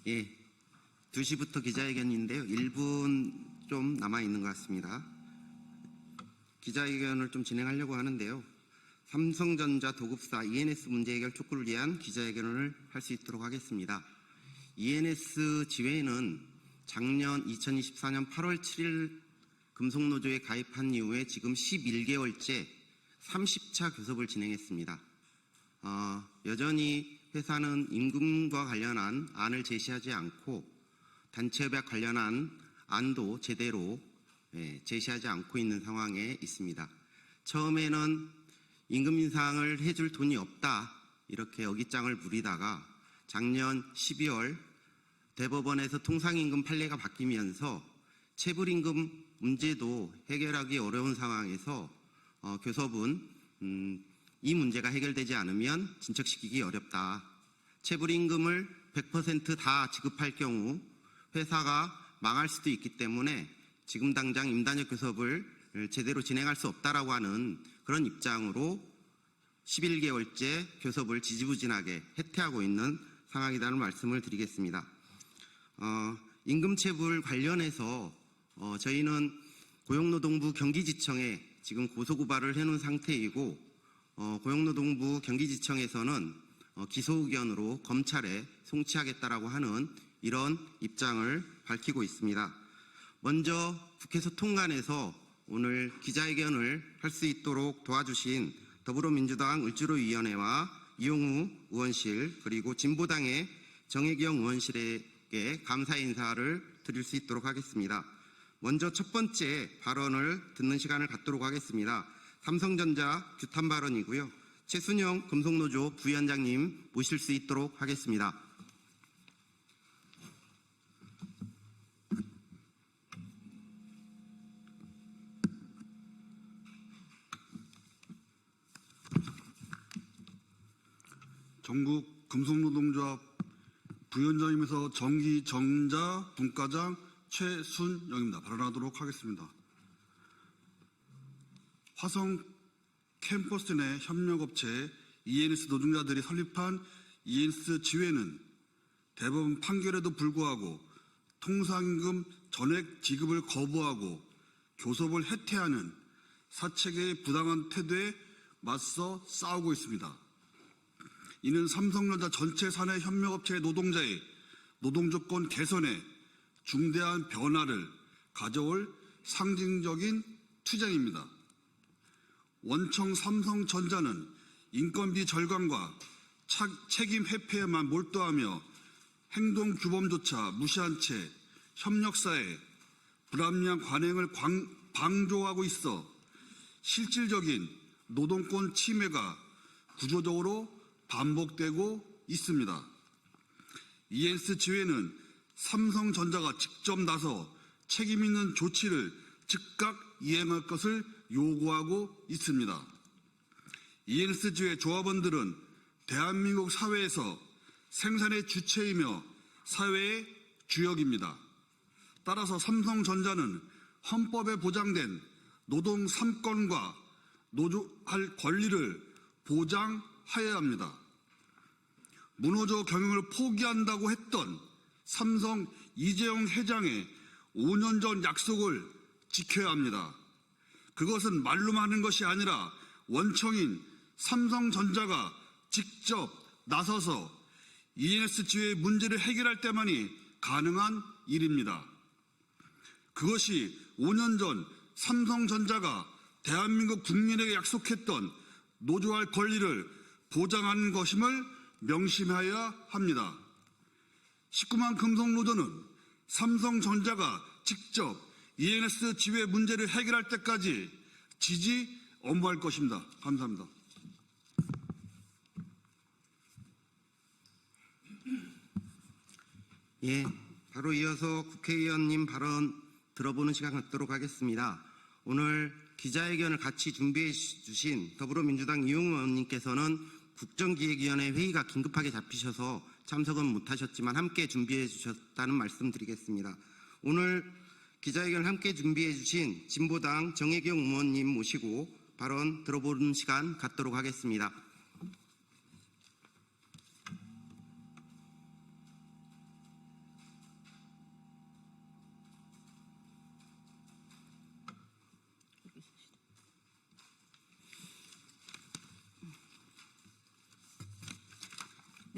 예, 2시부터 기자회견인데요. 1분 좀 남아있는 것 같습니다. 기자회견을 좀 진행하려고 하는데요. 삼성전자 도급사 ENS 문제 해결 촉구를 위한 기자회견을 할 수 있도록 하겠습니다. ENS 지회는 작년 2024년 8월 7일 금속노조에 가입한 이후에 지금 11개월째 30차 교섭을 진행했습니다. 여전히 회사는 임금과 관련한 안을 제시하지 않고 단체협약 관련한 안도 제대로 제시하지 않고 있는 상황에 있습니다. 처음에는 임금 인상을 해줄 돈이 없다 이렇게 어깃장을 부리다가 작년 12월 대법원에서 통상임금 판례가 바뀌면서 체불임금 문제도 해결하기 어려운 상황에서 교섭은 이 문제가 해결되지 않으면 진척시키기 어렵다. 체불임금을 100% 다 지급할 경우 회사가 망할 수도 있기 때문에 지금 당장 임단협 교섭을 제대로 진행할 수 없다라고 하는 그런 입장으로 11개월째 교섭을 지지부진하게 해태하고 있는 상황이라는 말씀을 드리겠습니다. 임금체불 관련해서 저희는 고용노동부 경기지청에 지금 고소고발을 해놓은 상태이고 고용노동부 경기지청에서는 기소 의견으로 검찰에 송치하겠다라고 하는 이런 입장을 밝히고 있습니다. 먼저 국회 소통관에서 오늘 기자회견을 할 수 있도록 도와주신 더불어민주당 을지로위원회와 이용우 의원실 그리고 진보당의 정혜경 의원실에게 감사 인사를 드릴 수 있도록 하겠습니다. 먼저 첫 번째 발언을 듣는 시간을 갖도록 하겠습니다. 삼성전자 규탄 발언이고요. 최순영 금속노조 부위원장님 모실 수 있도록 하겠습니다. 전국 금속노동조합 부위원장이면서 전기전자 분과장 최순영입니다. 발언하도록 하겠습니다. 화성 캠퍼스 내 협력업체 ENS 노동자들이 설립한 ENS 지회는 대법원 판결에도 불구하고 통상임금 전액 지급을 거부하고 교섭을 해태하는 사측의 부당한 태도에 맞서 싸우고 있습니다. 이는 삼성전자 전체 사내 협력업체 노동자의 노동조건 개선에 중대한 변화를 가져올 상징적인 투쟁입니다. 원청 삼성전자는 인건비 절감과 책임 회피에만 몰두하며 행동 규범조차 무시한 채 협력사에 불합리한 관행을 방조하고 있어 실질적인 노동권 침해가 구조적으로 반복되고 있습니다. ENS 지회는 삼성전자가 직접 나서 책임 있는 조치를 즉각 이행할 것을 요구하고 있습니다. ENS 지회 조합원들은 대한민국 사회에서 생산의 주체이며 사회의 주역입니다. 따라서 삼성전자는 헌법에 보장된 노동 3권과 노조할 권리를 보장하여야 합니다. 문호조 경영을 포기한다고 했던 삼성 이재용 회장의 5년 전 약속을 지켜야 합니다. 그것은 말로만 하는 것이 아니라 원청인 삼성전자가 직접 나서서 ENS 지회의 문제를 해결할 때만이 가능한 일입니다. 그것이 5년 전 삼성전자가 대한민국 국민에게 약속했던 노조할 권리를 보장하는 것임을 명심해야 합니다. 19만 금속노조는 삼성전자가 직접 ENS 지회 문제를 해결할 때까지 지지 엄호할 것입니다. 감사합니다. 예, 바로 이어서 국회의원님 발언 들어보는 시간 갖도록 하겠습니다. 오늘 기자회견을 같이 준비해 주신 더불어민주당 이용우 의원님께서는 국정기획위원회 회의가 긴급하게 잡히셔서 참석은 못하셨지만 함께 준비해 주셨다는 말씀 드리겠습니다. 오늘 기자회견을 함께 준비해 주신 진보당 정혜경 의원님 모시고 발언 들어보는 시간 갖도록 하겠습니다.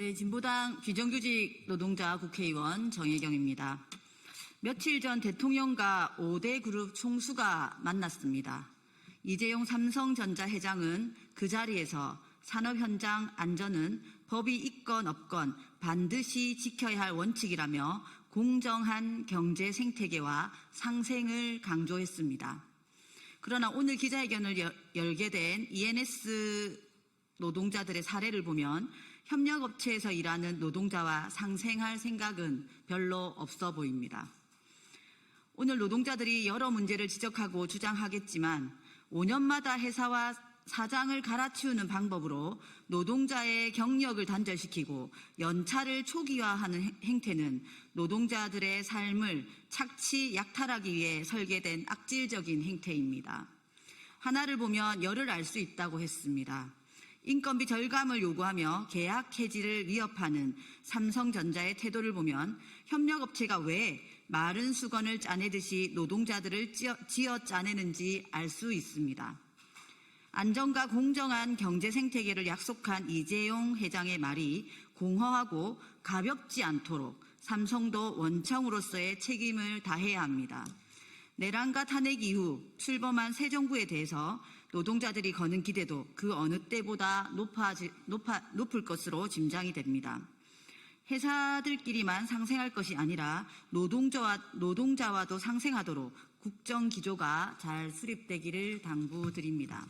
네, 진보당 비정규직 노동자 국회의원 정혜경입니다. 며칠 전 대통령과 5대 그룹 총수가 만났습니다. 이재용 삼성전자 회장은 그 자리에서 산업 현장 안전은 법이 있건 없건 반드시 지켜야 할 원칙이라며 공정한 경제 생태계와 상생을 강조했습니다. 그러나 오늘 기자회견을 열게 된 ENS 노동자들의 사례를 보면 협력업체에서 일하는 노동자와 상생할 생각은 별로 없어 보입니다. 오늘 노동자들이 여러 문제를 지적하고 주장하겠지만 5년마다 회사와 사장을 갈아치우는 방법으로 노동자의 경력을 단절시키고 연차를 초기화하는 행태는 노동자들의 삶을 착취 약탈하기 위해 설계된 악질적인 행태입니다. 하나를 보면 열을 알 수 있다고 했습니다. 인건비 절감을 요구하며 계약 해지를 위협하는 삼성전자의 태도를 보면 협력업체가 왜 마른 수건을 짜내듯이 노동자들을 쥐어 짜내는지 알 수 있습니다. 안전과 공정한 경제 생태계를 약속한 이재용 회장의 말이 공허하고 가볍지 않도록 삼성도 원청으로서의 책임을 다해야 합니다. 내란과 탄핵 이후 출범한 새 정부에 대해서 노동자들이 거는 기대도 그 어느 때보다 높을 것으로 짐작이 됩니다. 회사들끼리만 상생할 것이 아니라 노동자와도 상생하도록 국정기조가 잘 수립되기를 당부드립니다.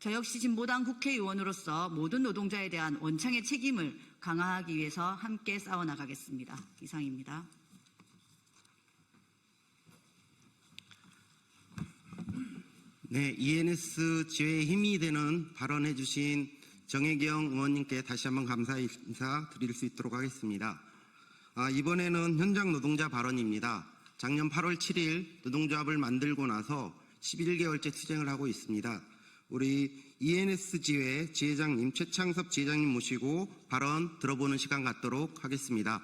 저 역시 진보당 국회의원으로서 모든 노동자에 대한 원청의 책임을 강화하기 위해서 함께 싸워나가겠습니다. 이상입니다. 네, ENS 지회에 힘이 되는 발언해 주신 정혜경 의원님께 다시 한번 감사 인사 드릴 수 있도록 하겠습니다. 이번에는 현장 노동자 발언입니다. 작년 8월 7일 노동조합을 만들고 나서 11개월째 투쟁을 하고 있습니다. 우리 ENS 지회 지회장님 최창섭 지회장님 모시고 발언 들어보는 시간 갖도록 하겠습니다.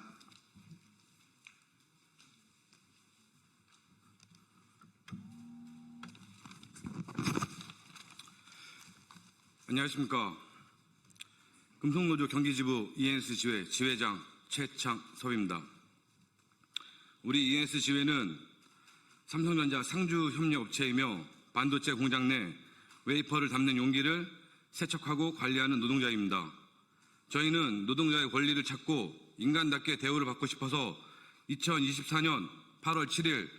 안녕하십니까. 금속노조 경기지부 ENS 지회 지회장 최창섭입니다. 우리 ENS 지회는 삼성전자 상주협력업체이며 반도체 공장 내 웨이퍼를 담는 용기를 세척하고 관리하는 노동자입니다. 저희는 노동자의 권리를 찾고 인간답게 대우를 받고 싶어서 2024년 8월 7일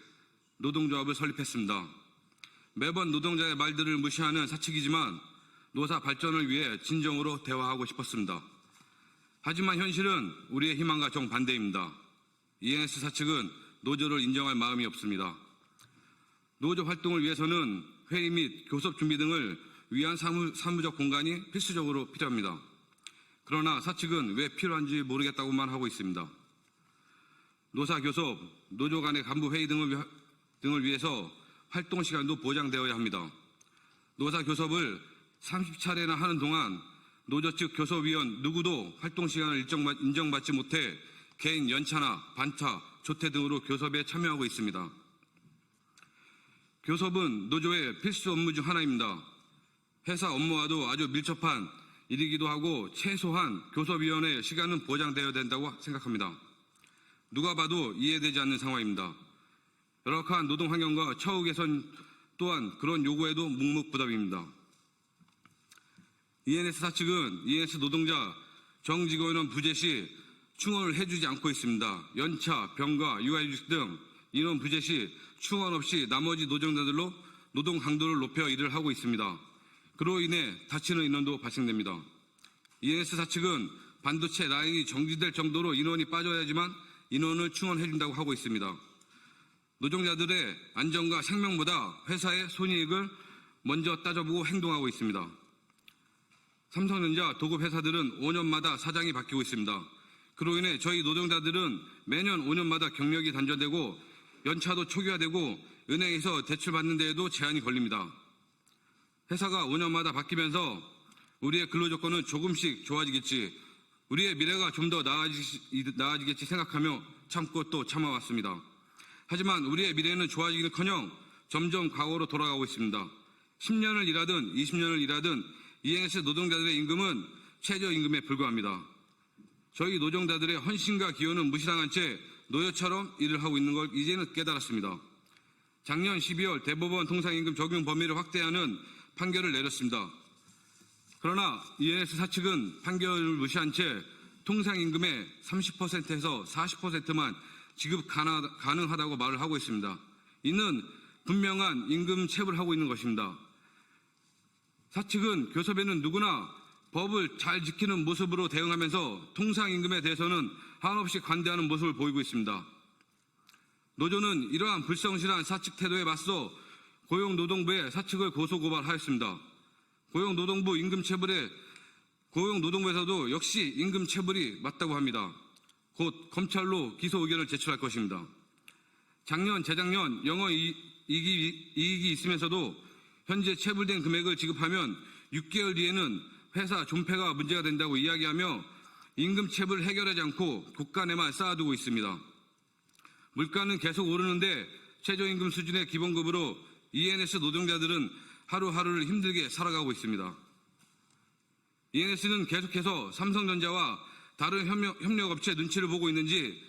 노동조합을 설립했습니다. 매번 노동자의 말들을 무시하는 사측이지만 노사 발전을 위해 진정으로 대화하고 싶었습니다. 하지만 현실은 우리의 희망과 정반대입니다. ENS 사측은 노조를 인정할 마음이 없습니다. 노조 활동을 위해서는 회의 및 교섭 준비 등을 위한 사무적 공간이 필수적으로 필요합니다. 그러나 사측은 왜 필요한지 모르겠다고만 하고 있습니다. 노사 교섭, 노조 간의 간부 회의 등을 위해서 활동 시간도 보장되어야 합니다. 노사 교섭을 30차례나 하는 동안 노조 측 교섭위원 누구도 활동 시간을 인정받지 못해 개인 연차나 반차, 조퇴 등으로 교섭에 참여하고 있습니다. 교섭은 노조의 필수 업무 중 하나입니다. 회사 업무와도 아주 밀접한 일이기도 하고 최소한 교섭위원회 시간은 보장되어야 된다고 생각합니다. 누가 봐도 이해되지 않는 상황입니다. 열악한 노동 환경과 처우 개선 또한 그런 요구에도 묵묵부답입니다. ENS 사측은 ENS 노동자 정직원원 부재 시 충원을 해주지 않고 있습니다. 연차, 병가, 육아휴직 등 인원 부재 시 충원 없이 나머지 노동자들로 노동 강도를 높여 일을 하고 있습니다. 그로 인해 다치는 인원도 발생됩니다. ENS 사측은 반도체 라인이 정지될 정도로 인원이 빠져야지만 인원을 충원해준다고 하고 있습니다. 노동자들의 안전과 생명보다 회사의 손익을 먼저 따져보고 행동하고 있습니다. 삼성전자 도급 회사들은 5년마다 사장이 바뀌고 있습니다. 그로 인해 저희 노동자들은 매년 5년마다 경력이 단절되고 연차도 초기화되고 은행에서 대출받는 데에도 제한이 걸립니다. 회사가 5년마다 바뀌면서 우리의 근로조건은 조금씩 좋아지겠지, 우리의 미래가 좀 더 나아지겠지 생각하며 참고 또 참아왔습니다. 하지만 우리의 미래는 좋아지기는커녕 점점 과거로 돌아가고 있습니다. 10년을 일하든 20년을 일하든 ENS 노동자들의 임금은 최저임금에 불과합니다. 저희 노동자들의 헌신과 기여는 무시당한 채 노예처럼 일을 하고 있는 걸 이제는 깨달았습니다. 작년 12월 대법원 통상임금 적용 범위를 확대하는 판결을 내렸습니다. 그러나 ENS 사측은 판결을 무시한 채 통상임금의 30%에서 40%만 지급 가능하다고 말을 하고 있습니다. 이는 분명한 임금 체불을 하고 있는 것입니다. 사측은 교섭에는 누구나 법을 잘 지키는 모습으로 대응하면서 통상임금에 대해서는 한없이 관대하는 모습을 보이고 있습니다. 노조는 이러한 불성실한 사측 태도에 맞서 고용노동부에 사측을 고소고발하였습니다. 고용노동부에서도 역시 임금 체불이 맞다고 합니다. 곧 검찰로 기소 의견을 제출할 것입니다. 작년, 재작년 영어 이익이 있으면서도 현재 체불된 금액을 지급하면 6개월 뒤에는 회사 존폐가 문제가 된다고 이야기하며 임금 체불을 해결하지 않고 곳간에만 쌓아두고 있습니다. 물가는 계속 오르는데 최저임금 수준의 기본급으로 ENS 노동자들은 하루하루를 힘들게 살아가고 있습니다. ENS는 계속해서 삼성전자와 다른 협력업체 눈치를 보고 있는지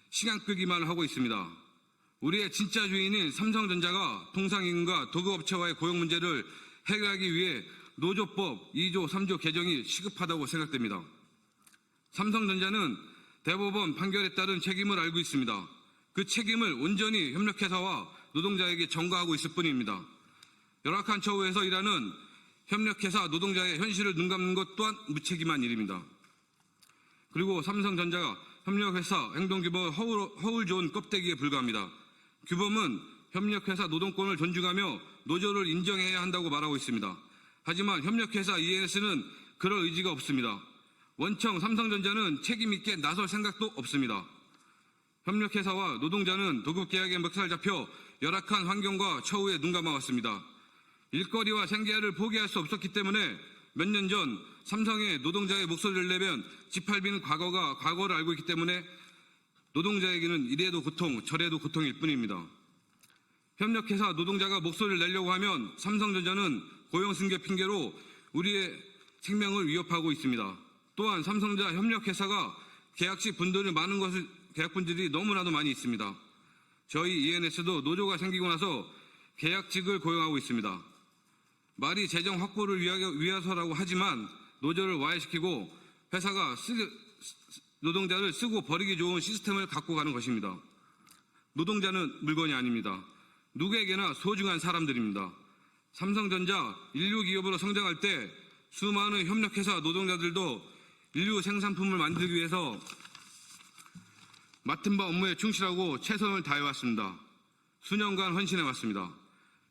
시간 끄기만 하고 있습니다. 우리의 진짜 주인인 삼성전자가 통상임금과 도급업체와의 고용 문제를 해결하기 위해 노조법 2조 3조 개정이 시급하다고 생각됩니다. 삼성전자는 대법원 판결에 따른 책임을 알고 있습니다. 그 책임을 온전히 협력회사와 노동자에게 전가하고 있을 뿐입니다. 열악한 처우에서 일하는 협력회사 노동자의 현실을 눈감는 것 또한 무책임한 일입니다. 그리고 삼성전자가 협력회사 행동규범을 허울 좋은 껍데기에 불과합니다. 규범은 협력회사 노동권을 존중하며 노조를 인정해야 한다고 말하고 있습니다. 하지만 협력회사 ENS는 그럴 의지가 없습니다. 원청 삼성전자는 책임있게 나설 생각도 없습니다. 협력회사와 노동자는 도급계약의 멱살 잡혀 열악한 환경과 처우에 눈감아왔습니다. 일거리와 생계를 포기할 수 없었기 때문에 몇 년 전 삼성의 노동자의 목소리를 내면 G8B는 과거를 알고 있기 때문에 노동자에게는 이래도 고통 저래도 고통일 뿐입니다. 협력회사 노동자가 목소리를 내려고 하면 삼성전자는 고용승계 핑계로 우리의 생명을 위협하고 있습니다. 또한 삼성전자 협력회사가 계약직 분들이 많은 것을 계약분들이 너무나도 많이 있습니다. 저희 ENS도 노조가 생기고 나서 계약직을 고용하고 있습니다. 말이 재정 확보를 위해서라고 하지만 노조를 와해시키고 회사가 노동자를 쓰고 버리기 좋은 시스템을 갖고 가는 것입니다. 노동자는 물건이 아닙니다. 누구에게나 소중한 사람들입니다. 삼성전자 인류 기업으로 성장할 때 수많은 협력회사 노동자들도 인류 생산품을 만들기 위해서 맡은 바 업무에 충실하고 최선을 다해왔습니다. 수년간 헌신해왔습니다.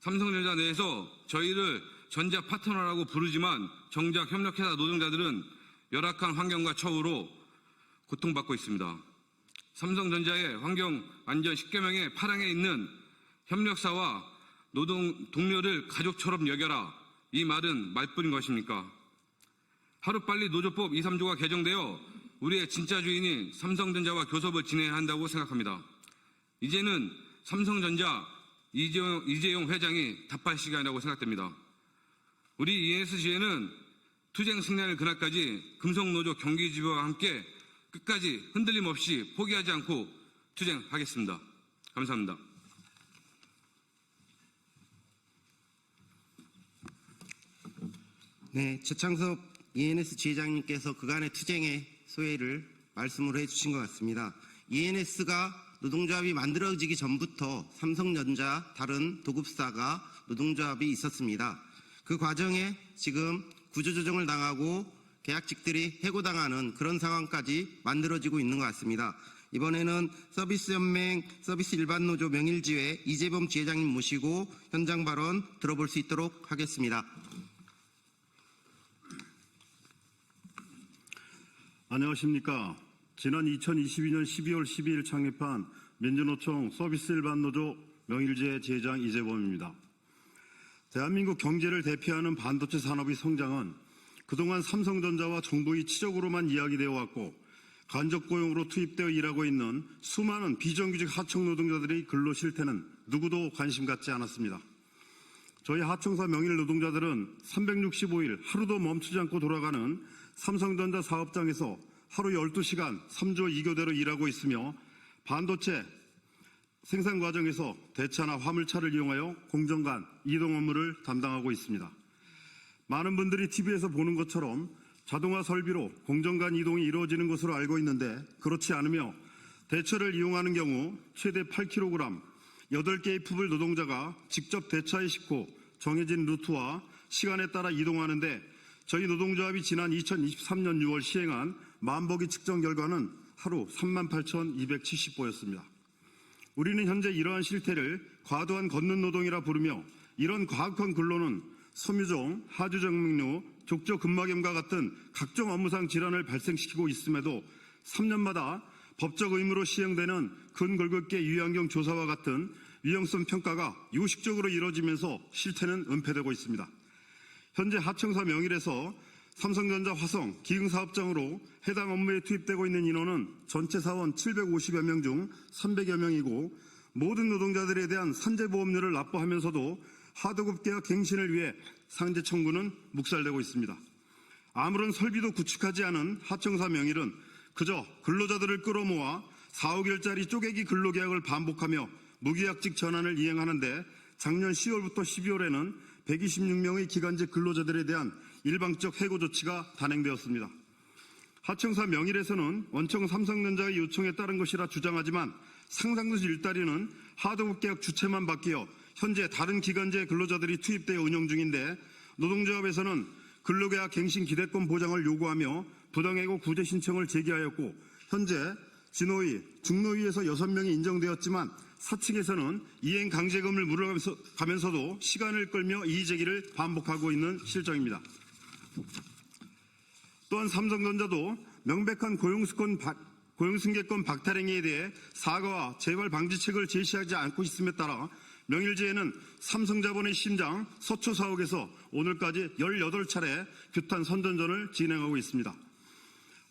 삼성전자 내에서 저희를 전자 파트너라고 부르지만 정작 협력회사 노동자들은 열악한 환경과 처우로 고통받고 있습니다. 삼성전자의 환경 안전 10개명의 파랑에 있는 협력사와 동료를 가족처럼 여겨라. 이 말은 말뿐인 것입니까? 하루빨리 노조법 2, 3조가 개정되어 우리의 진짜 주인인 삼성전자와 교섭을 진행해야 한다고 생각합니다. 이제는 삼성전자 이재용 회장이 답할 시간이라고 생각됩니다. 우리 ENS지회는 투쟁 승리하는 그날까지 금속노조 경기지부와 함께 끝까지 흔들림 없이 포기하지 않고 투쟁하겠습니다. 감사합니다. 네, 최창섭 ENS 지회장님께서 그간의 투쟁의 소회를 말씀으로 해주신 것 같습니다. ENS가 노동조합이 만들어지기 전부터 삼성전자 다른 도급사가 노동조합이 있었습니다. 그 과정에 지금 구조조정을 당하고 계약직들이 해고당하는 그런 상황까지 만들어지고 있는 것 같습니다. 이번에는 서비스연맹 서비스일반노조 명일지회 이재범 지회장님 모시고 현장 발언 들어볼 수 있도록 하겠습니다. 안녕하십니까. 지난 2022년 12월 12일 창립한 민주노총 서비스일반노조 명일지회 지회장 이재범입니다. 대한민국 경제를 대표하는 반도체 산업의 성장은 그동안 삼성전자와 정부의 치적으로만 이야기되어 왔고 간접 고용으로 투입되어 일하고 있는 수많은 비정규직 하청 노동자들의 근로 실태는 누구도 관심 갖지 않았습니다. 저희 하청사 명일 노동자들은 365일 하루도 멈추지 않고 돌아가는 삼성전자 사업장에서 하루 12시간 3조 2교대로 일하고 있으며 반도체 생산 과정에서 대차나 화물차를 이용하여 공정 간 이동 업무를 담당하고 있습니다. 많은 분들이 TV에서 보는 것처럼 자동화 설비로 공정 간 이동이 이루어지는 것으로 알고 있는데 그렇지 않으며 대차를 이용하는 경우 최대 8kg, 8개의 품을 노동자가 직접 대차에 싣고 정해진 루트와 시간에 따라 이동하는데 저희 노동조합이 지난 2023년 6월 시행한 만보기 측정 결과는 하루 38,270보였습니다. 우리는 현재 이러한 실태를 과도한 걷는 노동이라 부르며 이런 과학한 근로는 섬유종, 하주정맥류, 족저근막염과 같은 각종 업무상 질환을 발생시키고 있음에도 3년마다 법적 의무로 시행되는 근골격계 유해환경 조사와 같은 위험성 평가가 요식적으로 이루어지면서 실태는 은폐되고 있습니다. 현재 하청사 명일에서 삼성전자 화성 기흥사업장으로 해당 업무에 투입되고 있는 인원은 전체 사원 750여 명 중 300여 명이고 모든 노동자들에 대한 산재보험료를 납부하면서도 하도급 계약 갱신을 위해 상재 청구는 묵살되고 있습니다. 아무런 설비도 구축하지 않은 하청사 명일은 그저 근로자들을 끌어모아 4, 5개월짜리 쪼개기 근로계약을 반복하며 무계약직 전환을 이행하는데 작년 10월부터 12월에는 126명의 기간제 근로자들에 대한 일방적 해고 조치가 단행되었습니다. 하청사 명일에서는 원청 삼성전자의 요청에 따른 것이라 주장하지만 상당수 일자리는 하도급 계약 주체만 바뀌어 현재 다른 기간제 근로자들이 투입되어 운영 중인데 노동조합에서는 근로계약 갱신 기대권 보장을 요구하며 부당해고 구제 신청을 제기하였고 현재 진호위, 중노위에서 6명이 인정되었지만 사측에서는 이행 강제금을 물어가면서도 시간을 끌며 이의 제기를 반복하고 있는 실정입니다. 또한 삼성전자도 명백한 고용승계권 박탈행위에 대해 사과와 재발 방지책을 제시하지 않고 있음에 따라 명일제에는 삼성자본의 심장 서초 사옥에서 오늘까지 18차례 규탄 선전전을 진행하고 있습니다.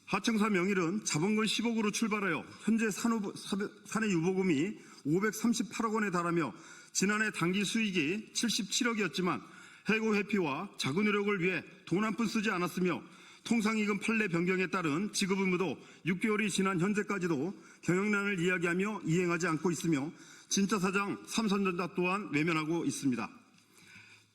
하청사 명일은 자본금 10억으로 출발하여 현재 사내 유보금이 538억 원에 달하며 지난해 당기 수익이 77억이었지만 해고 회피와 자구 노력을 위해 돈 한 푼 쓰지 않았으며 통상이금 판례 변경에 따른 지급 의무도 6개월이 지난 현재까지도 경영난을 이야기하며 이행하지 않고 있으며 진짜 사장 삼성전자 또한 외면하고 있습니다.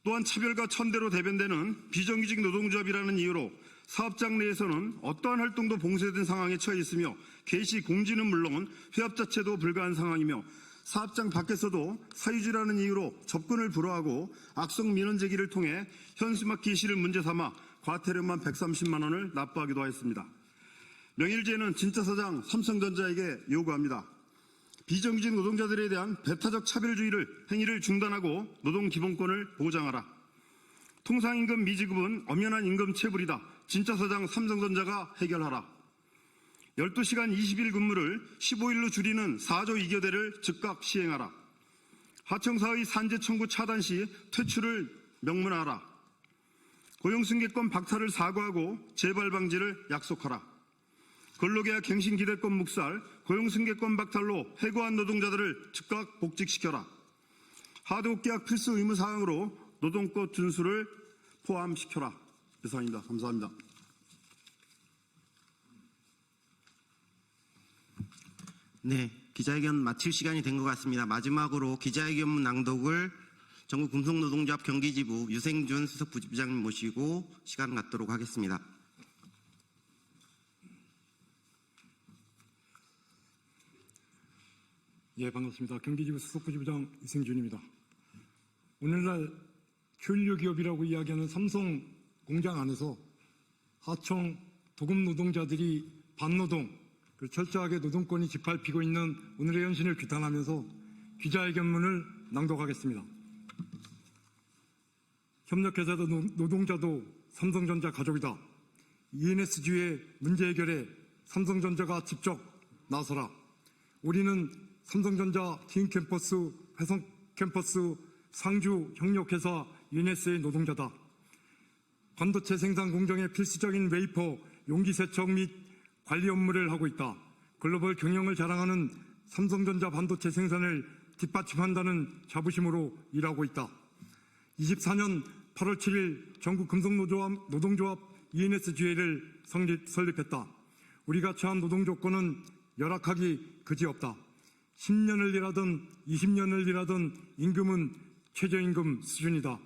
또한 차별과 천대로 대변되는 비정규직 노동조합이라는 이유로 사업장 내에서는 어떠한 활동도 봉쇄된 상황에 처해 있으며 개시 공지는 물론 회합 자체도 불가한 상황이며 사업장 밖에서도 사유지라는 이유로 접근을 불허하고 악성 민원 제기를 통해 현수막 게시를 문제 삼아 과태료만 130만 원을 납부하기도 하였습니다. 명일제는 진짜 사장 삼성전자에게 요구합니다. 비정규직 노동자들에 대한 배타적 행위를 중단하고 노동기본권을 보장하라. 통상임금 미지급은 엄연한 임금 체불이다. 진짜 사장 삼성전자가 해결하라. 12시간 20일 근무를 15일로 줄이는 4조 2교대를 즉각 시행하라. 하청사의 산재 청구 차단 시 퇴출을 명문화하라. 고용승계권 박탈을 사과하고 재발 방지를 약속하라. 근로계약 갱신 기대권 묵살, 고용승계권 박탈로 해고한 노동자들을 즉각 복직시켜라. 하도급 계약 필수 의무 사항으로 노동법 준수를 포함시켜라. 이상입니다. 감사합니다. 네, 기자회견 마칠 시간이 된 것 같습니다. 마지막으로 기자회견문 낭독을 전국 금속노동조합 경기지부 유생준 수석부지부장님 모시고 시간 갖도록 하겠습니다. 예, 반갑습니다. 경기지부 수석부지부장 유생준입니다. 오늘날 효율류 기업이라고 이야기하는 삼성 공장 안에서 하청 도급 노동자들이 반노동, 철저하게 노동권이 짓밟히고 있는 오늘의 현실을 규탄하면서 기자회견문을 낭독하겠습니다. 협력회사도 노동자도 삼성전자 가족이다. ENSG의 문제 해결에 삼성전자가 직접 나서라. 우리는 삼성전자 기흥 캠퍼스, 회성 캠퍼스, 상주 협력회사 ENS의 노동자다. 반도체 생산 공정의 필수적인 웨이퍼, 용기 세척 및 관리 업무를 하고 있다. 글로벌 경영을 자랑하는 삼성전자 반도체 생산을 뒷받침한다는 자부심으로 일하고 있다. 24년 8월 7일 전국 금속노동조합 ENSGA를 설립했다. 우리가 처한 노동 조건은 열악하기 그지없다. 10년을 일하든 20년을 일하든 임금은 최저임금 수준이다.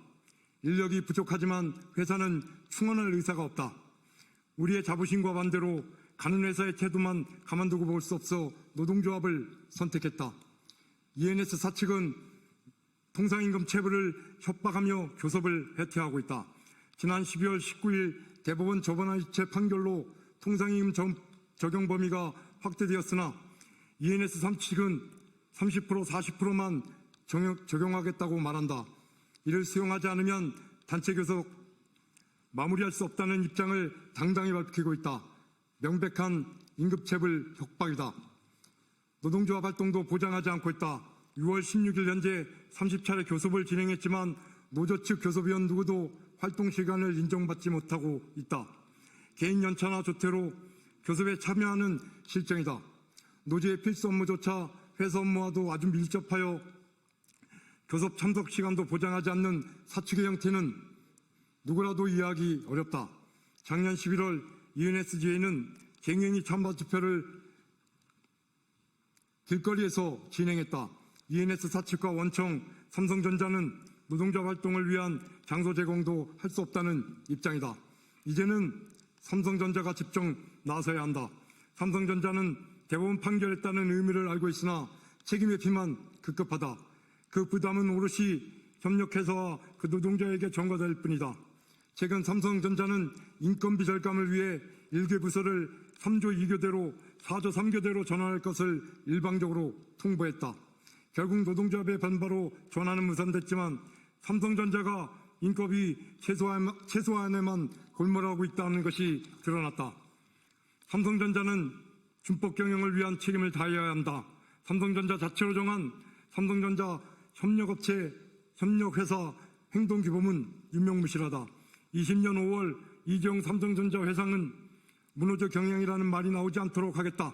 인력이 부족하지만 회사는 충원할 의사가 없다. 우리의 자부심과 반대로 가는 회사의 태도만 가만두고 볼 수 없어 노동조합을 선택했다. ENS 사측은 통상임금 체불을 협박하며 교섭을 해태하고 있다. 지난 12월 19일 대법원 저번화이체 판결로 통상임금 적용 범위가 확대되었으나 ENS 3측은 30% 40%만 적용하겠다고 말한다. 이를 수용하지 않으면 단체 교섭 마무리할 수 없다는 입장을 당당히 밝히고 있다. 명백한 임금체불 협박이다. 노동조합 활동도 보장하지 않고 있다. 6월 16일 현재 30차례 교섭을 진행했지만 노조 측 교섭위원 누구도 활동 시간을 인정받지 못하고 있다. 개인 연차나 조퇴로 교섭에 참여하는 실정이다. 노조의 필수 업무조차 회사 업무와도 아주 밀접하여 교섭 참석 시간도 보장하지 않는 사측의 형태는 누구라도 이해하기 어렵다. 작년 11월 ENSGA는 갱행이 찬반 집회를 길거리에서 진행했다. ENS 사측과 원청, 삼성전자는 노동자 활동을 위한 장소 제공도 할 수 없다는 입장이다. 이제는 삼성전자가 직접 나서야 한다. 삼성전자는 대법원 판결에 따른 의미를 알고 있으나 책임 회피만 급급하다. 그 부담은 오롯이 협력회사와 그 노동자에게 전가될 뿐이다. 최근 삼성전자는 인건비 절감을 위해 일개 부서를 3조 2교대로 4조 3교대로 전환할 것을 일방적으로 통보했다. 결국 노동조합의 반발로 전환은 무산됐지만 삼성전자가 인건비 최소한에만 골몰하고 있다는 것이 드러났다. 삼성전자는 준법 경영을 위한 책임을 다해야 한다. 삼성전자 자체로 정한 삼성전자 협력업체, 협력회사 행동규범은 유명무실하다. 20년 5월 이재용 삼성전자 회장은 무노조 경영이라는 말이 나오지 않도록 하겠다.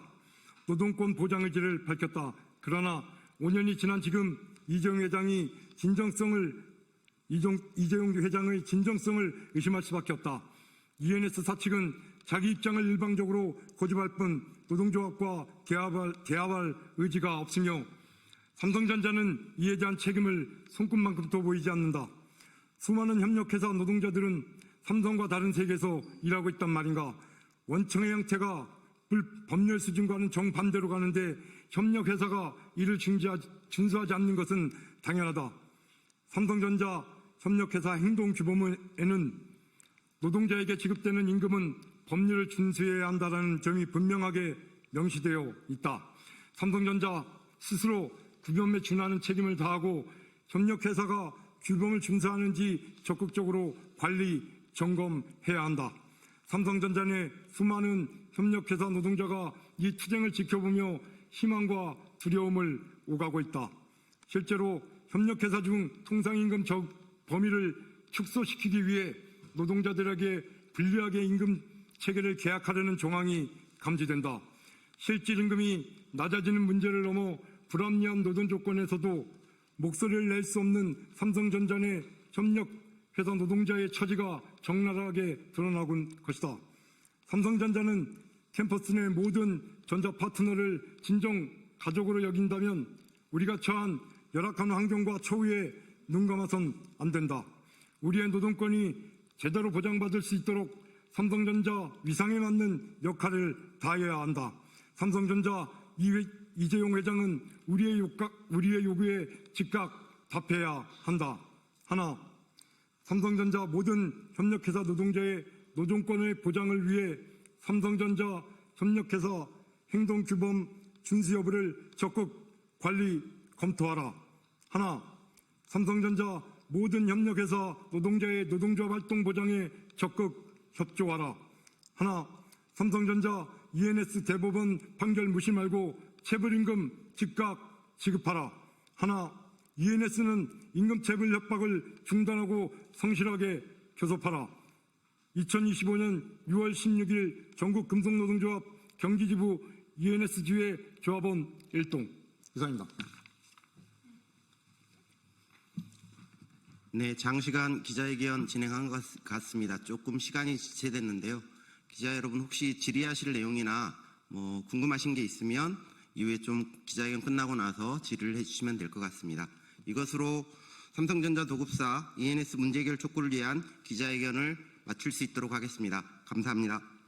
노동권 보장 의지를 밝혔다. 그러나 5년이 지난 지금 이재용 회장의 진정성을 의심할 수밖에 없다. ENS 사측은 자기 입장을 일방적으로 고집할 뿐 노동조합과 대화할 의지가 없으며 삼성전자는 이에 대한 책임을 손끝만큼도 보이지 않는다. 수많은 협력회사 노동자들은 삼성과 다른 세계에서 일하고 있단 말인가. 원청의 형태가 법률 수준과는 정반대로 가는데 협력회사가 이를 준수하지 않는 것은 당연하다. 삼성전자 협력회사 행동규범에는 노동자에게 지급되는 임금은 법률을 준수해야 한다는 점이 분명하게 명시되어 있다. 삼성전자 스스로 규범에 준하는 책임을 다하고 협력회사가 규범을 준수하는지 적극적으로 관리, 점검해야 한다. 삼성전자 내 수많은 협력회사 노동자가 이 투쟁을 지켜보며 희망과 두려움을 오가고 있다. 실제로 협력회사 중 통상임금 범위를 축소시키기 위해 노동자들에게 불리하게 임금 체계를 계약하려는 정황이 감지된다. 실질임금이 낮아지는 문제를 넘어 불합리한 노동 조건에서도 목소리를 낼 수 없는 삼성전자 내 협력회사 노동자의 처지가 적나라하게 드러나고 있는 것이다. 삼성전자는 캠퍼스 내 모든 전자 파트너를 진정 가족으로 여긴다면 우리가 처한 열악한 환경과 처우에 눈 감아선 안 된다. 우리의 노동권이 제대로 보장받을 수 있도록 삼성전자 위상에 맞는 역할을 다해야 한다. 삼성전자 이재용 회장은 우리의 요구에 즉각 답해야 한다. 하나, 삼성전자 모든 협력회사 노동자의 노동권의 보장을 위해 삼성전자 협력회사 행동규범 준수 여부를 적극 관리 검토하라. 하나, 삼성전자 모든 협력회사 노동자의 노동조합 활동 보장에 적극 협조하라. 하나, 삼성전자 ENS 대법원 판결 무시 말고 체불임금 즉각 지급하라. 하나, ENS는 임금 체불 협박을 중단하고 성실하게 교섭하라. 2025년 6월 16일 전국 금속노동조합 경기지부 ENS 지회 조합원 1동 이상입니다. 네, 장시간 기자회견 진행한 것 같습니다. 조금 시간이 지체됐는데요. 기자 여러분 혹시 질의하실 내용이나 뭐 궁금하신 게 있으면 이후에 좀 기자회견 끝나고 나서 질의를 해주시면 될 것 같습니다. 이것으로 삼성전자 도급사 ENS 문제 해결 촉구를 위한 기자회견을 마칠 수 있도록 하겠습니다. 감사합니다.